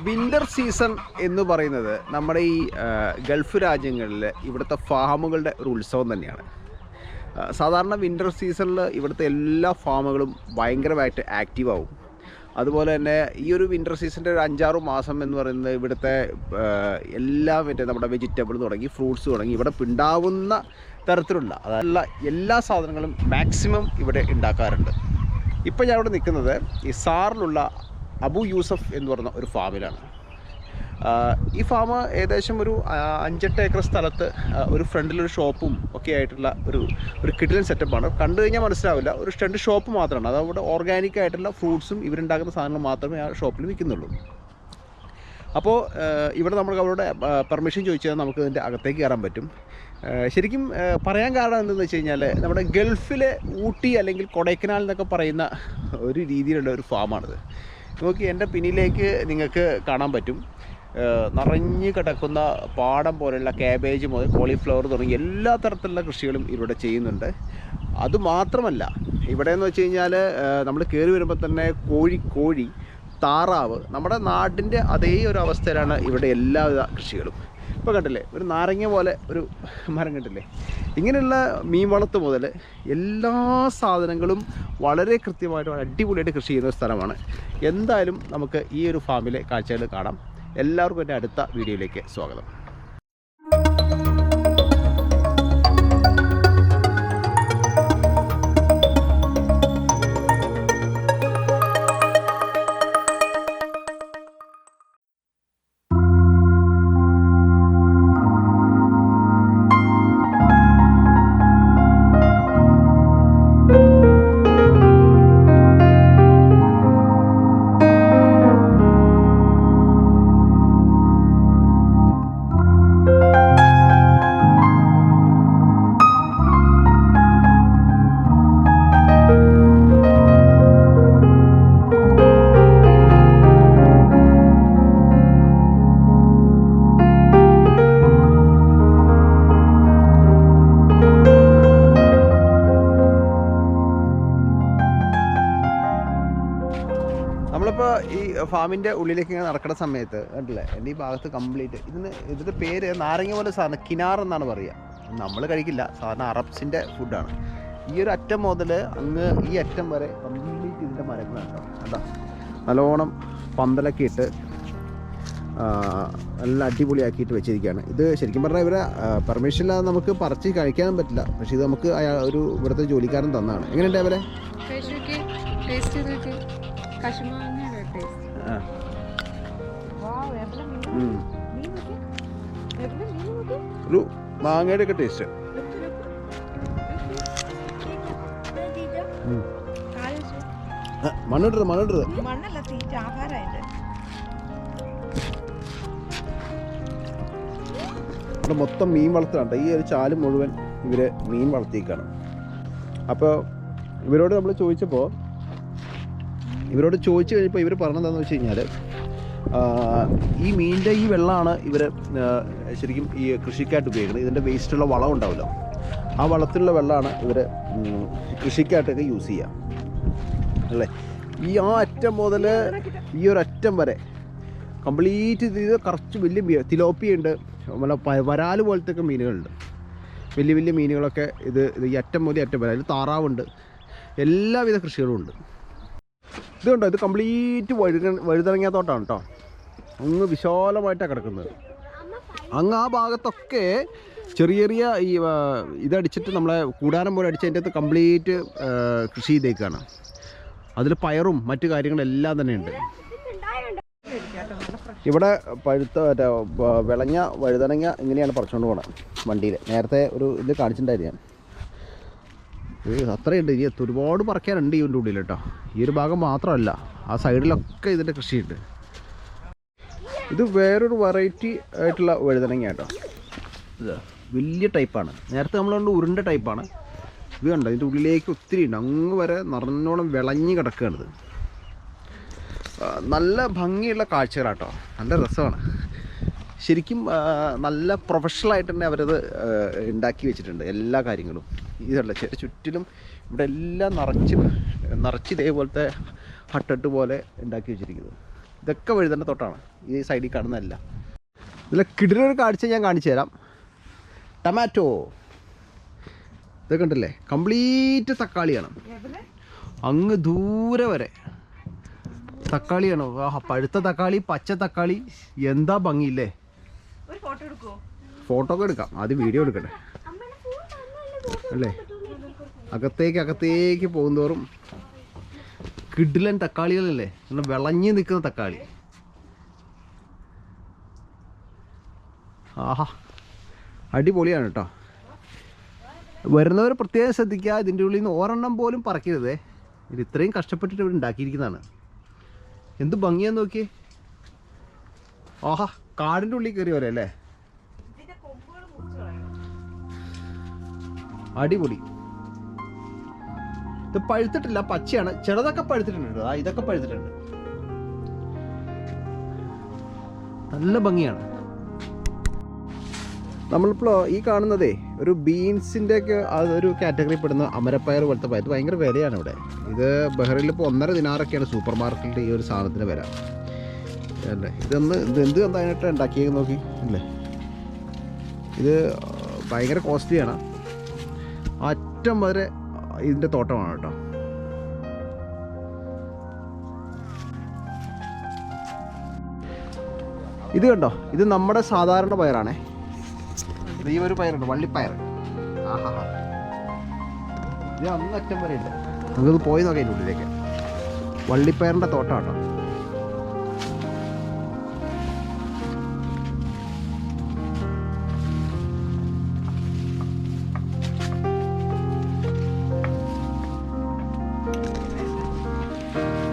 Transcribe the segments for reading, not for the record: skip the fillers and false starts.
Winter season എന്ന് പറയുന്നത് നമ്മുടെ ഈ ഗൾഫ് രാജ്യങ്ങളിൽ ഇവിടുത്തെ ഫാമുകളുടെ ഒരു ഉത്സവം തന്നെയാണ്. സാധാരണ വിൻ്റർ സീസണിൽ ഇവിടുത്തെ എല്ലാ ഫാമുകളും ഭയങ്കരമായിട്ട് ആക്റ്റീവ് ആവും. അതുപോലെ തന്നെ ഈ ഒരു വിൻ്റർ സീസണിൻ്റെ ഒരു 5-6 മാസം എന്ന് പറയുന്നത് ഇവിടുത്തെ എല്ലാ നമ്മുടെ വെജിറ്റബിൾ തുടങ്ങി ഫ്രൂട്ട്സ് തുടങ്ങി ഇവിടെ ഉണ്ടാവുന്ന തരത്തിലുള്ള അതല്ല എല്ലാ സാധനങ്ങളും മാക്സിമം ഇവിടെ ഉണ്ടാക്കാറുണ്ട്. ഇപ്പോൾ ഞാൻ ഇവിടെ നിൽക്കുന്നത് ഈ സാറിലുള്ള അബു യൂസഫ് എന്ന് പറഞ്ഞ ഒരു ഫാമിലാണ്. ഈ ഫാം ഏകദേശം ഒരു 5-8 ഏക്കർ സ്ഥലത്ത് ഒരു ഫ്രണ്ടിലൊരു ഷോപ്പും ഒക്കെ ആയിട്ടുള്ള ഒരു കിടിലൻ സെറ്റപ്പാണ്. കണ്ടു കഴിഞ്ഞാൽ മനസ്സിലാവില്ല, ഒരു 2 ഷോപ്പ് മാത്രമാണ്. അതവിടെ ഓർഗാനിക് ആയിട്ടുള്ള ഫ്രൂട്ട്സും ഇവരുണ്ടാക്കുന്ന സാധനങ്ങൾ മാത്രമേ ആ ഷോപ്പിൽ വിൽക്കുന്നുള്ളൂ. അപ്പോൾ ഇവിടെ നമുക്ക് അവരുടെ പെർമിഷൻ ചോദിച്ചാൽ നമുക്ക് ഇതിൻ്റെ അകത്തേക്ക് കയറാൻ പറ്റും. ശരിക്കും പറയാൻ കാരണം എന്തെന്ന് വെച്ച് കഴിഞ്ഞാൽ നമ്മുടെ ഗൾഫിലെ ഊട്ടി അല്ലെങ്കിൽ കൊടൈക്കനാൽ എന്നൊക്കെ പറയുന്ന ഒരു രീതിയിലുള്ള ഒരു ഫാമാണിത്. നോക്കി എൻ്റെ പിന്നിലേക്ക് നിങ്ങൾക്ക് കാണാൻ പറ്റും, നിറഞ്ഞു കിടക്കുന്ന പാടം പോലെയുള്ള കാബേജ് മുതൽ കോളിഫ്ലവർ തുടങ്ങി എല്ലാ തരത്തിലുള്ള കൃഷികളും ഇവിടെ ചെയ്യുന്നുണ്ട്. അതുമാത്രമല്ല ഇവിടെ എന്ന് വെച്ച് കഴിഞ്ഞാൽ നമ്മൾ കയറി വരുമ്പോൾ തന്നെ കോഴി താറാവ് നമ്മുടെ നാടിൻ്റെ അതേ ഒരു അവസ്ഥയിലാണ് ഇവിടെ എല്ലാവിധ കൃഷികളും. ഇപ്പോൾ കണ്ടില്ലേ, ഒരു നാരങ്ങ പോലെ ഒരു മരം കണ്ടില്ലേ. ഇങ്ങനെയുള്ള മീൻ വളർത്ത് മുതൽ എല്ലാ സാധനങ്ങളും വളരെ കൃത്യമായിട്ട് അടിപൊളിയായിട്ട് കൃഷി ചെയ്യുന്ന ഒരു സ്ഥലമാണ്. എന്തായാലും നമുക്ക് ഈ ഒരു ഫാമിലെ കാഴ്ചകൾ കാണാം. എല്ലാവർക്കും എൻ്റെ അടുത്ത വീഡിയോയിലേക്ക് സ്വാഗതം. നമ്മളിപ്പോൾ ഈ ഫാമിൻ്റെ ഉള്ളിലേക്ക് ഇങ്ങനെ നടക്കുന്ന സമയത്ത് കണ്ടില്ലേ, എൻ്റെ ഈ ഭാഗത്ത് കംപ്ലീറ്റ് ഇതിൻ്റെ പേര് നാരങ്ങ പോലെ സാധനം കിനാർ എന്നാണ് പറയുക. നമ്മൾ കഴിക്കില്ല, സാധാരണ അറബ്സിൻ്റെ ഫുഡാണ്. ഈ ഒരു അറ്റം മുതൽ അങ്ങ് ഈ അറ്റം വരെ കംപ്ലീറ്റ് ഇതിൻ്റെ മരങ്ങളുണ്ടോ കണ്ടോ, നല്ലോണം പന്തലൊക്കെ ഇട്ട് നല്ല അടിപൊളിയാക്കിയിട്ട് വെച്ചിരിക്കുകയാണ്. ഇത് ശരിക്കും പറഞ്ഞാൽ ഇവരെ പെർമിഷൻ ഇല്ലാതെ നമുക്ക് പറിച്ച് കഴിക്കാനും പറ്റില്ല. പക്ഷേ ഇത് നമുക്ക് ഒരു ഇവിടുത്തെ ജോലിക്കാരൻ തന്നാണ്. എങ്ങനെയുണ്ട് അവരെ ഒരു മാങ്ങയുടെ ഒക്കെ ടേസ്റ്റ്. മണ്ണിടരുത് ഇവിടെ മൊത്തം മീൻ വളർത്തുന്നുണ്ട്. ഈ ഒരു ചാല് മുഴുവൻ ഇവര് മീൻ വളർത്തിയേക്കാണ്. അപ്പോൾ ഇവരോട് നമ്മൾ ചോദിച്ചപ്പോൾ ചോദിച്ചു കഴിഞ്ഞപ്പോൾ ഇവർ പറഞ്ഞതെന്ന് വെച്ച് കഴിഞ്ഞാൽ ഈ മീനിൻ്റെ ഈ വെള്ളമാണ് ഇവർ ശരിക്കും ഈ കൃഷിക്കായിട്ട് ഉപയോഗിക്കുന്നത്. ഇതിൻ്റെ വേസ്റ്റുള്ള വളം ഉണ്ടാവുമല്ലോ, ആ വളത്തിലുള്ള വെള്ളമാണ് ഇവർ കൃഷിക്കായിട്ടൊക്കെ യൂസ് ചെയ്യുക അല്ലേ. ഈ ആ അറ്റം മുതൽ ഈ ഒരു അറ്റം വരെ കംപ്ലീറ്റ് ഇത് കുറച്ച് വലിയ തിലോപ്പിയ ഉണ്ട്, വരാല് പോലത്തെ ഒക്കെ മീനുകളുണ്ട്, വലിയ മീനുകളൊക്കെ ഇത് ഈ അറ്റം മുതൽ അറ്റം വരെ. അതിൽ താറാവുണ്ട്, എല്ലാവിധ കൃഷികളും ഉണ്ട്. ഇത് കണ്ടോ, ഇത് കംപ്ലീറ്റ് വഴുതനങ്ങ തോട്ടമാണ് കേട്ടോ. അങ്ങ് വിശാലമായിട്ടാണ് കിടക്കുന്നത്. അങ്ങ് ആ ഭാഗത്തൊക്കെ ചെറിയ ഈ ഇതടിച്ചിട്ട് നമ്മളെ കൂടാരം പോലെ അടിച്ച് അതിൻ്റെ അകത്ത് കംപ്ലീറ്റ് കൃഷി ചെയ്തേക്കാണ്. അതിൽ പയറും മറ്റു കാര്യങ്ങളെല്ലാം തന്നെ ഉണ്ട്. ഇവിടെ വിളഞ്ഞ വഴുതനങ്ങ ഇങ്ങനെയാണ് പറിച്ചുകൊണ്ട് പോകണം വണ്ടിയിൽ. നേരത്തെ ഒരു ഇത് കാണിച്ചിട്ടുണ്ടായിരുന്നു ഞാൻ. അത്രയുണ്ട്, ഇനി ഒരുപാട് പറിക്കാനുണ്ട് ഇതിൻ്റെ ഉള്ളിൽ കേട്ടോ. ഈ ഒരു ഭാഗം മാത്രമല്ല, ആ സൈഡിലൊക്കെ ഇതിൻ്റെ കൃഷിയുണ്ട്. ഇത് വേറൊരു വെറൈറ്റി ആയിട്ടുള്ള വഴുതനങ്ങ കേട്ടോ. ഇത് വലിയ ടൈപ്പാണ്. നേരത്തെ നമ്മളുകൊണ്ട് ഉരുണ്ട ടൈപ്പാണ്. ഇത് കണ്ടോ, ഇതിൻ്റെ ഉള്ളിലേക്ക് ഒത്തിരി ഉണ്ട്, അങ്ങ് വരെ നിറഞ്ഞോളം വിളഞ്ഞ് കിടക്കുകയാണിത്. നല്ല ഭംഗിയുള്ള കാഴ്ചകളാട്ടോ, നല്ല രസമാണ് ശരിക്കും. നല്ല പ്രൊഫഷണലായിട്ട് തന്നെ അവരത് ഉണ്ടാക്കി വെച്ചിട്ടുണ്ട് എല്ലാ കാര്യങ്ങളും. ഇതല്ല ചുറ്റിലും ഇവിടെ എല്ലാം നിറച്ച് ഇതേപോലത്തെ ഹട്ടട്ട് പോലെ ഉണ്ടാക്കി വെച്ചിരിക്കുന്നത്. ഇതൊക്കെ വഴുതന തോട്ടാണ് ഈ സൈഡിൽ കാണുന്നതല്ല. ഇതിലെ കിടിലൊരു കാഴ്ച ഞാൻ കാണിച്ചു തരാം. ടൊമാറ്റോ ഇതൊക്കെ ഉണ്ടല്ലേ, കംപ്ലീറ്റ് തക്കാളിയാണ്. അങ്ങ് ദൂരെ വരെ തക്കാളിയാണ്. പഴുത്ത തക്കാളി, പച്ച തക്കാളി, എന്താ ഭംഗിയില്ലേ. ഫോട്ടോ ഒക്കെ എടുക്കാം, ആദ്യം വീഡിയോ എടുക്കട്ടെ അല്ലേ. അകത്തേക്ക് പോകുന്തോറും കിടിലൻ തക്കാളികളല്ലേ, നല്ല വിളഞ്ഞ് നിൽക്കുന്ന തക്കാളി. ആഹാ, അടിപൊളിയാണ് കേട്ടോ. വരുന്നവർ പ്രത്യേകം ശ്രദ്ധിക്കുക, ഇതിൻ്റെ ഉള്ളിൽ നിന്ന് ഒരെണ്ണം പോലും പറക്കരുതേ. ഇത് ഇത്രയും കഷ്ടപ്പെട്ടിട്ട് ഇവിടെ ഉണ്ടാക്കിയിരിക്കുന്നതാണ്. എന്ത് ഭംഗിയാന്ന് നോക്കിയേ. ആഹാ, കാടിൻ്റെ ഉള്ളിൽ കയറി വരെ അല്ലേ, അടിപൊളി. ഇത് പഴുത്തിട്ടില്ല, പച്ചയാണ്. ചിലതൊക്കെ പഴുത്തിട്ടുണ്ട്. ഇതൊക്കെ പഴുത്തിട്ടുണ്ട്. നല്ല ഭംഗിയാണ്. നമ്മളിപ്പോൾ ഈ കാണുന്നതേ ഒരു ബീൻസിൻ്റെ ഒക്കെ അതൊരു കാറ്റഗറി പെടുന്ന അമരപ്പയർ പോലത്തെ പയർ. ഭയങ്കര വിലയാണ് ഇവിടെ. ഇത് ബഹ്റൈനിൽ ഇപ്പോൾ 1.5 ദിനാറൊക്കെയാണ് സൂപ്പർ മാർക്കറ്റിൽ ഈ ഒരു സാധനത്തിന് വില അല്ലേ. എന്ത് എന്തായിട്ട് ഉണ്ടാക്കിയത് നോക്കി അല്ലേ. ഇത് ഭയങ്കര കോസ്റ്റ്ലിയാണ്. അറ്റം വരെ ഇതിൻ്റെ തോട്ടമാണ് കേട്ടോ. ഇത് കണ്ടോ, ഇത് നമ്മുടെ സാധാരണ പയറാണേ. ഈ ഒരു പയറുണ്ട്, വള്ളിപ്പയർ. ആഹാ, ഇത് അങ്ങറ്റം വരെ ഉണ്ട്. നമുക്കത് പോയി നോക്കാം അതിൻ്റെ ഉള്ളിലേക്ക്. വള്ളിപ്പയറിൻ്റെ തോട്ടം കേട്ടോ.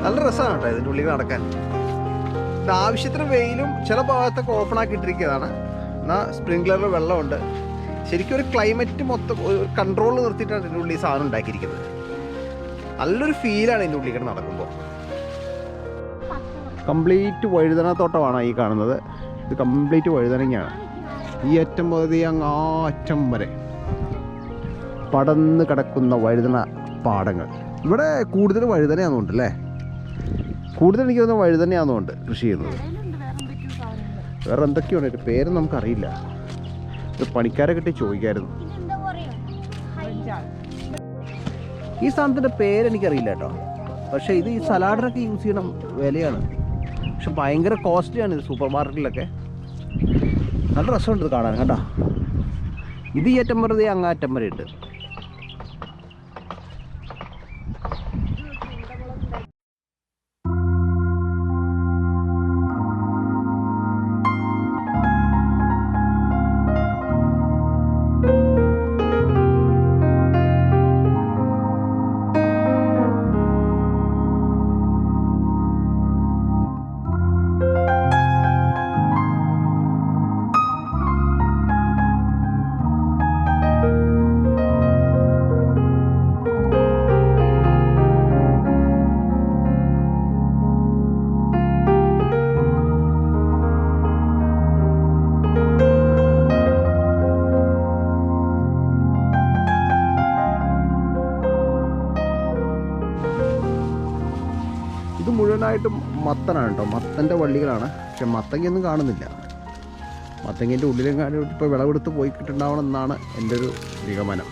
നല്ല രസമാണ് കേട്ടോ ഇതിൻ്റെ ഉള്ളിൽ നടക്കാൻ. ഇത് ആവശ്യത്തിന് വെയിലും ചില ഭാഗത്തൊക്കെ ഓപ്പൺ ആക്കിയിട്ടിരിക്കുന്നതാണ്. എന്നാൽ സ്പ്രിംഗ്ലറിൽ വെള്ളമുണ്ട്. ശരിക്കും ഒരു ക്ലൈമറ്റ് മൊത്തം ഒരു കൺട്രോൾ നിർത്തിയിട്ടാണ് ഇതിൻ്റെ ഉള്ളിൽ സാധനം ഉണ്ടാക്കിയിരിക്കുന്നത്. നല്ലൊരു ഫീലാണ് ഇതിൻ്റെ ഉള്ളിൽ കൂടെ നടക്കുമ്പോൾ. കംപ്ലീറ്റ് വഴുതന തോട്ടമാണ് ഈ കാണുന്നത്. ഇത് കംപ്ലീറ്റ് വഴുതനങ്ങയാണ്. ഈ അറ്റം മുതൽ അങ്ങ് ആ അറ്റം വരെ പടന്ന് കിടക്കുന്ന വഴുതന പാടങ്ങൾ. ഇവിടെ കൂടുതൽ വഴുതനയാണെന്നുണ്ട് അല്ലേ. കൂടുതൽ എനിക്ക് തോന്നുന്നു വഴുതനയാണെന്നുണ്ട് കൃഷി ചെയ്യുന്നത്. വേറെ എന്തൊക്കെയാണ് ഒരു പേര് നമുക്കറിയില്ല. ഒരു പണിക്കാരെ കിട്ടി ചോദിക്കായിരുന്നു. ഈ സാധനത്തിൻ്റെ പേരെനിക്കറിയില്ല കേട്ടോ. പക്ഷേ ഇത് ഈ സലാഡിനൊക്കെ യൂസ് ചെയ്യണം വിലയാണ്. പക്ഷെ ഭയങ്കര കോസ്റ്റ്ലിയാണ് ഇത് സൂപ്പർ മാർക്കറ്റിലൊക്കെ. നല്ല രസമുണ്ട് ഇത് കാണാൻ കേട്ടോ. ഇത് ഈ അറ്റം വരെ അങ്ങാറ്റം വരെ ഉണ്ട്. ഇത് മുഴുവനായിട്ടും മത്തനാണ് കേട്ടോ. മത്തൻ്റെ വള്ളികളാണ്. പക്ഷെ മത്തങ്ങയൊന്നും കാണുന്നില്ല. മത്തങ്ങേൻ്റെ ഉള്ളിലെങ്ങാനും ഇപ്പോൾ വിളവെടുത്ത് പോയി കിട്ടുണ്ടാവണം എന്നാണ് എൻ്റെ ഒരു നിഗമനം.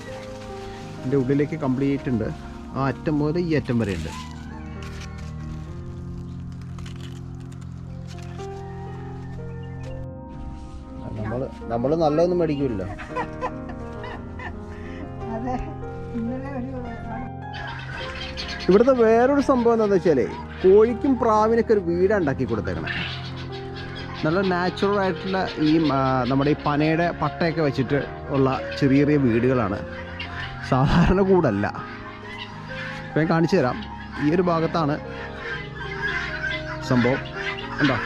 എൻ്റെ ഉള്ളിലേക്ക് കംപ്ലീറ്റ് ഉണ്ട്. ആ അറ്റം മുതൽ ഈ അറ്റം വരെ ഉണ്ട്. നമ്മൾ നല്ലതൊന്നും മേടിക്കില്ല. ഇവിടുത്തെ വേറൊരു സംഭവം എന്താണെന്ന് വെച്ചാൽ കോഴിക്കും പ്രാവിനൊക്കെ ഒരു വീടാണ് ഉണ്ടാക്കി കൊടുത്തേക്കണേ. നല്ല നാച്ചുറൽ ആയിട്ടുള്ള ഈ നമ്മുടെ ഈ പനയുടെ പട്ടയൊക്കെ വെച്ചിട്ട് ഉള്ള ചെറിയ ചെറിയ വീടുകളാണ്, സാധാരണ കൂടല്ല. ഇപ്പം ഞാൻ കാണിച്ചു തരാം. ഈ ഒരു ഭാഗത്താണ് സംഭവം. ഉണ്ടോ,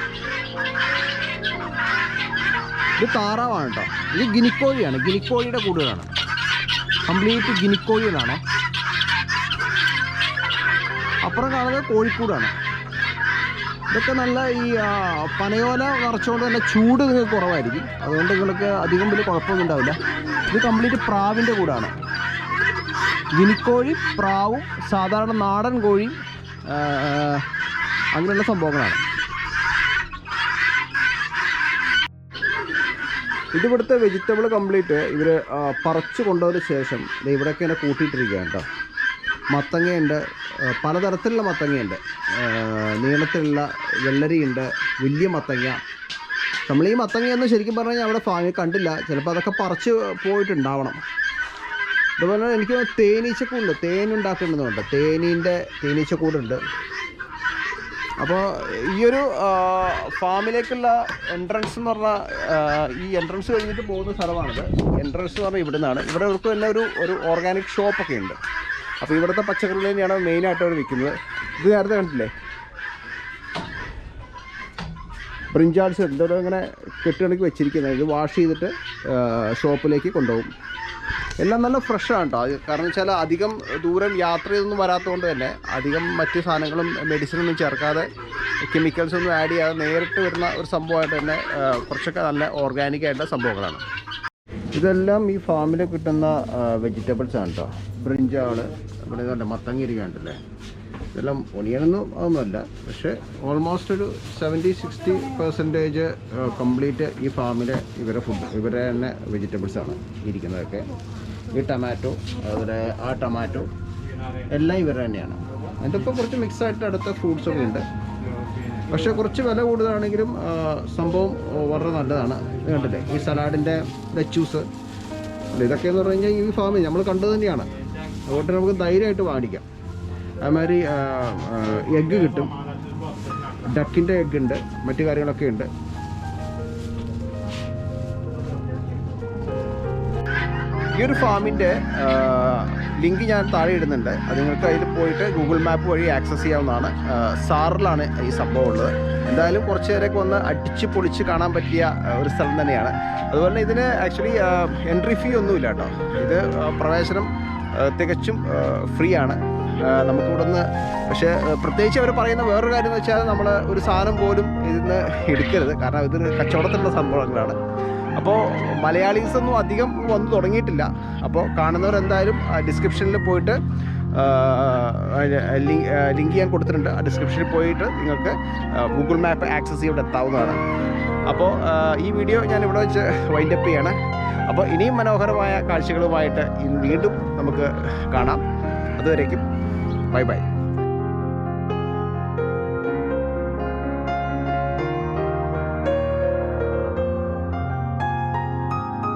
ഇത് താറാവാണ് കേട്ടോ. ഇത് ഗിനിക്കോഴിയാണ്. ഗിനിക്കോഴിയുടെ കൂടുകളാണ്. കംപ്ലീറ്റ് ഗിനിക്കോഴികളാണ്. അപ്പുറം കാണുന്നത് കോഴിക്കൂടാണ്. ഇതൊക്കെ നല്ല ഈ പനയോല നിറച്ചുകൊണ്ട് തന്നെ ചൂട് നിങ്ങൾക്ക് കുറവായിരിക്കും. അതുകൊണ്ട് നിങ്ങൾക്ക് അധികം വലിയ കുഴപ്പമൊന്നും ഉണ്ടാവില്ല. ഇത് കംപ്ലീറ്റ് പ്രാവിൻ്റെ കൂടാണ്. ഗിനിക്കോഴി, പ്രാവും, സാധാരണ നാടൻ കോഴി, അങ്ങനെയുള്ള സംഭവങ്ങളാണ്. ഇതിവിടുത്തെ വെജിറ്റബിൾ കംപ്ലീറ്റ് ഇവർ പറിച്ചു കൊണ്ടുപോയതിന് ശേഷം ഇവിടെയൊക്കെ ഇങ്ങനെ കൂട്ടിയിട്ടിരിക്കുകയാണ് കേട്ടോ. മത്തങ്ങയുണ്ട്, പലതരത്തിലുള്ള മത്തങ്ങയുണ്ട്, നീളത്തിലുള്ള വെള്ളരിയുണ്ട്, വലിയ മത്തങ്ങ. നമ്മൾ ഈ മത്തങ്ങയൊന്നും ശരിക്കും പറഞ്ഞു കഴിഞ്ഞാൽ അവിടെ ഫാമിൽ കണ്ടില്ല, ചിലപ്പോൾ അതൊക്കെ പറിച്ച് പോയിട്ടുണ്ടാവണം. അതുപോലെ എനിക്ക് തേനീച്ചക്കൂടുണ്ട്, തേനുണ്ടാക്കുന്നുണ്ട്, തേനീച്ചക്കൂടുണ്ട്. അപ്പോൾ ഈ ഒരു ഫാമിലേക്കുള്ള എൻട്രൻസ് എന്ന് പറഞ്ഞാൽ ഈ എൻട്രൻസ് കഴിഞ്ഞിട്ട് പോകുന്ന സ്ഥലമാണിത്. എൻട്രൻസ് എന്ന് പറഞ്ഞാൽ ഇവിടെ നിന്നാണ്. ഇവിടെ അവർക്ക് തന്നെ ഒരു ഓർഗാനിക് ഷോപ്പൊക്കെ ഉണ്ട്. അപ്പോൾ ഇവിടുത്തെ പച്ചക്കറി തന്നെയാണ് മെയിനായിട്ട് അവർ വിൽക്കുന്നത്. ഇത് നേരത്തെ കണ്ടില്ലേ, ബ്രിഞ്ചാൾസ് എന്തോരം ഇങ്ങനെ കെട്ടുകണക്ക് വെച്ചിരിക്കുന്നത്. ഇത് വാഷ് ചെയ്തിട്ട് ഷോപ്പിലേക്ക് കൊണ്ടുപോകും. എല്ലാം നല്ല ഫ്രഷാണ് കേട്ടോ. കാരണം വെച്ചാൽ അധികം ദൂരം യാത്ര ചെയ്തൊന്നും വരാത്തതുകൊണ്ട് തന്നെ അധികം മറ്റ് സാധനങ്ങളും മെഡിസിനൊന്നും ചേർക്കാതെ കെമിക്കൽസ് ഒന്നും ആഡ് ചെയ്യാതെ നേരിട്ട് വരുന്ന ഒരു സംഭവമായിട്ട് തന്നെ കുറച്ചൊക്കെ നല്ല ഓർഗാനിക് ആയിട്ടുള്ള സംഭവങ്ങളാണ്. ഇതെല്ലാം ഈ ഫാമിൽ കിട്ടുന്ന വെജിറ്റബിൾസ് ആണ് കേട്ടോ. ബ്രിഞ്ചാൾ, ഇവിടെ ഇതുണ്ട്, മത്തങ്ങ ഇരിക്കാണ്ടല്ലേ. ഇതെല്ലാം ഒണിയനൊന്നും അതൊന്നുമല്ല, പക്ഷേ ഓൾമോസ്റ്റ് ഒരു 70-60% കംപ്ലീറ്റ് ഈ ഫാമിലെ ഇവരെ തന്നെ വെജിറ്റബിൾസാണ് ഇരിക്കുന്നതൊക്കെ. ഈ ടൊമാറ്റോ, അതുപോലെ ആ ടൊമാറ്റോ എല്ലാം ഇവർ തന്നെയാണ്. അതിൻ്റെ ഇപ്പോൾ കുറച്ച് മിക്സായിട്ട് അടുത്ത ഫ്രൂട്ട്സൊക്കെ ഉണ്ട്. പക്ഷേ കുറച്ച് വില കൂടുതലാണെങ്കിലും സംഭവം വളരെ നല്ലതാണ്. കണ്ടില്ലേ ഈ സലാഡിൻ്റെ ലെച്ചൂസ്, ഇതൊക്കെയെന്ന് പറഞ്ഞു കഴിഞ്ഞാൽ ഈ ഫാമിൽ നമ്മൾ കണ്ടത് തന്നെയാണ്. അതുകൊണ്ട് നമുക്ക് ധൈര്യമായിട്ട് വാങ്ങിക്കാം. അതുമാതിരി എഗ്ഗ് കിട്ടും, ഡക്കിൻ്റെ എഗ്ഗ് ഉണ്ട്, മറ്റു കാര്യങ്ങളൊക്കെ ഉണ്ട്. ഈ ഒരു ഫാമിൻ്റെ ലിങ്ക് ഞാൻ താഴെ ഇടുന്നുണ്ട്. അത് നിങ്ങൾക്ക് അതിൽ പോയിട്ട് ഗൂഗിൾ മാപ്പ് വഴി ആക്സസ് ചെയ്യാവുന്നതാണ്. സാറിലാണ് ഈ സംഭവം ഉള്ളത്. എന്തായാലും കുറച്ച് നേരമൊക്കെ ഒന്ന് അടിച്ച് പൊളിച്ച് കാണാൻ പറ്റിയ ഒരു സ്ഥലം തന്നെയാണ്. അതുപോലെ തന്നെ ഇതിന് ആക്ച്വലി എൻട്രി ഫീ ഒന്നുമില്ല കേട്ടോ. ഇത് പ്രവേശനം തികച്ചും ഫ്രീ ആണ് നമുക്കിവിടെ നിന്ന്. പക്ഷേ പ്രത്യേകിച്ച് അവർ പറയുന്ന വേറൊരു കാര്യം എന്ന് വെച്ചാൽ നമ്മൾ ഒരു സാധനം പോലും ഇതിന്ന് എടുക്കരുത്, കാരണം ഇതൊരു കച്ചവടത്തിലുള്ള സംഭവങ്ങളാണ്. അപ്പോൾ മലയാളീസൊന്നും അധികം വന്നു തുടങ്ങിയിട്ടില്ല. അപ്പോൾ കാണുന്നവരെന്തായാലും ഡിസ്ക്രിപ്ഷനിൽ പോയിട്ട് ലിങ്ക് ഞാൻ കൊടുത്തിട്ടുണ്ട്. ആ ഡിസ്ക്രിപ്ഷനിൽ പോയിട്ട് നിങ്ങൾക്ക് ഗൂഗിൾ മാപ്പ് ആക്സസ് ചെയ്ത് എത്താവുന്നതാണ്. അപ്പോൾ ഈ വീഡിയോ ഞാൻ ഇവിടെ വെച്ച് വൈൻഡപ്പ് ചെയ്യാണ്. അപ്പോൾ ഇനിയും മനോഹരമായ കാഴ്ചകളുമായിട്ട് വീണ്ടും നമുക്ക് കാണാം. അതുവരേക്കും ബൈ ബൈ.